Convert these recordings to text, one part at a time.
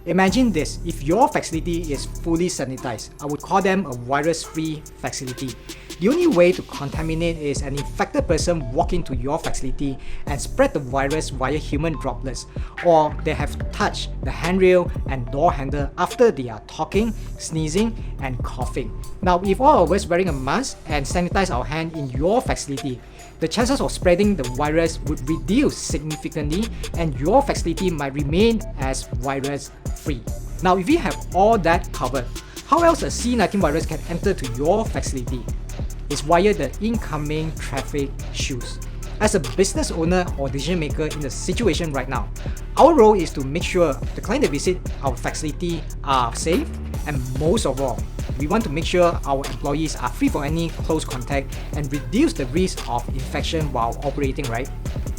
Imagine this, if your facility is fully sanitized, I would call them a virus-free facility. The only way to contaminate is an infected person walk into your facility and spread the virus via human droplets, or they have touched the handrail and door handle after they are talking, sneezing, and coughing. Now, if all of us wearing a mask and sanitize our hand in your facility, the chances of spreading the virus would reduce significantly and your facility might remain as virus-free. Now, if you have all that covered, how else a C19 virus can enter to your facility? It's via the incoming traffic shoes. As a business owner or decision maker in the situation right now, our role is to make sure the clients that visit our facility are safe, and most of all, we want to make sure our employees are free from any close contact and reduce the risk of infection while operating, right?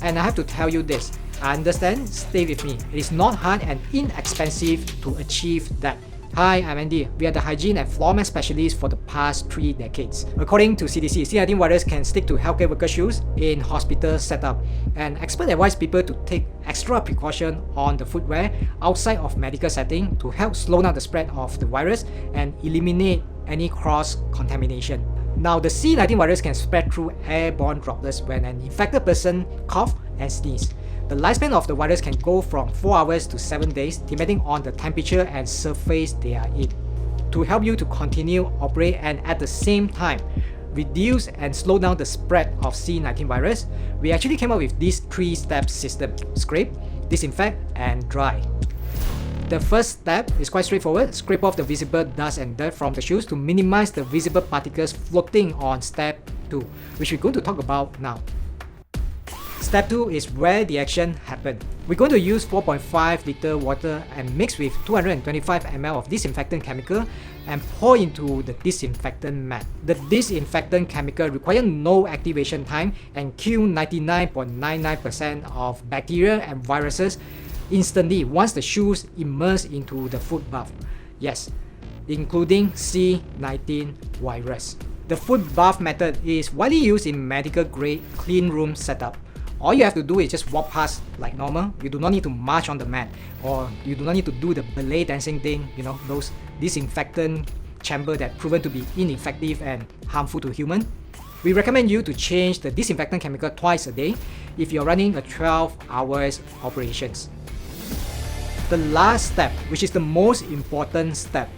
And I have to tell you this, I understand, stay with me. It is not hard and inexpensive to achieve that. Hi, I'm Andy. We are the hygiene and floor mat specialists for the past 3 decades. According to CDC, C19 virus can stick to healthcare worker shoes in hospital setup, and experts advise people to take extra precaution on the footwear outside of medical setting to help slow down the spread of the virus and eliminate any cross-contamination. Now, the C19 virus can spread through airborne droplets when an infected person cough and sneeze. The lifespan of the virus can go from 4 hours to 7 days, depending on the temperature and surface they are in. To help you to continue operate and at the same time reduce and slow down the spread of C19 virus, we actually came up with this 3-step system: scrape, disinfect, and dry. The first step is quite straightforward. Scrape off the visible dust and dirt from the shoes to minimize the visible particles floating on step 2, which we're going to talk about now. Step 2 is where the action happened. We're going to use 4.5 liter water and mix with 225 ml of disinfectant chemical and pour into the disinfectant mat. The disinfectant chemical requires no activation time and kill 99.99% of bacteria and viruses instantly once the shoes immerse into the foot bath. Yes, including C19 virus. The foot bath method is widely used in medical grade clean room setup. All you have to do is just walk past like normal. You do not need to march on the mat, or you do not need to do the ballet dancing thing, those disinfectant chamber that proven to be ineffective and harmful to human. We recommend you to change the disinfectant chemical twice a day if you're running a 12 hours operations. The last step, which is the most important step,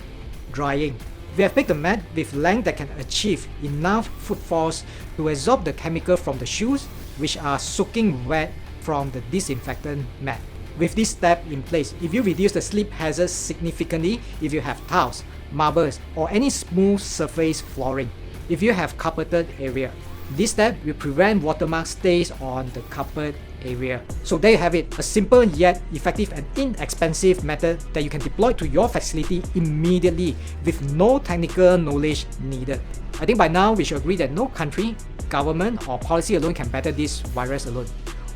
drying. We have picked a mat with length that can achieve enough foot force to absorb the chemical from the shoes, which are soaking wet from the disinfectant mat. With this step in place, if you reduce the slip hazard significantly if you have tiles, marbles, or any smooth surface flooring. If you have carpeted area, this step will prevent watermark stays on the carpet area. So there you have it, a simple yet effective and inexpensive method that you can deploy to your facility immediately with no technical knowledge needed. I think by now we should agree that no country, government, or policy alone can battle this virus alone.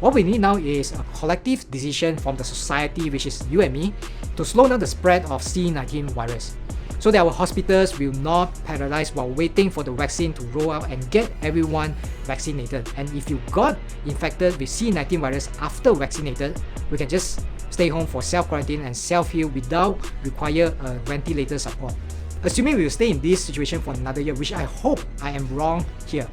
What we need now is a collective decision from the society, which is you and me, to slow down the spread of C19 virus, so that our hospitals will not paralyze while waiting for the vaccine to roll out and get everyone vaccinated. And if you got infected with C19 virus after vaccinated, we can just stay home for self-quarantine and self-heal without require a ventilator support. Assuming we will stay in this situation for another year, which I hope I am wrong here.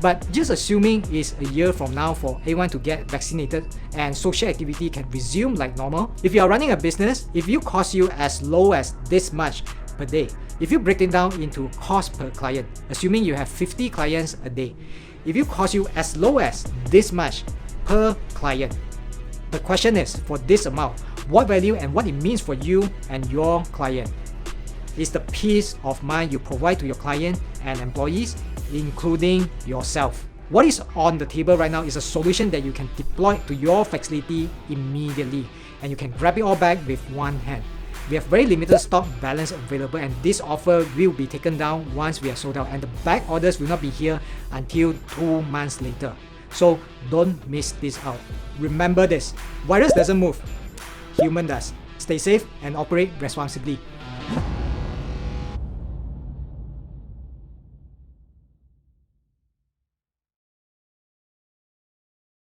But just assuming it's a year from now for everyone to get vaccinated and social activity can resume like normal. If you are running a business, if you cost you as low as this much per day, if you break it down into cost per client, assuming you have 50 clients a day, if you cost you as low as this much per client, the question is, for this amount, what value and what it means for you and your client? Is the peace of mind you provide to your client and employees, including yourself. What is on the table right now is a solution that you can deploy to your facility immediately, and you can grab it all back with one hand. We have very limited stock balance available, and this offer will be taken down once we are sold out, and the back orders will not be here until 2 months later. So don't miss this out. Remember this, virus doesn't move, human does. Stay safe and operate responsibly.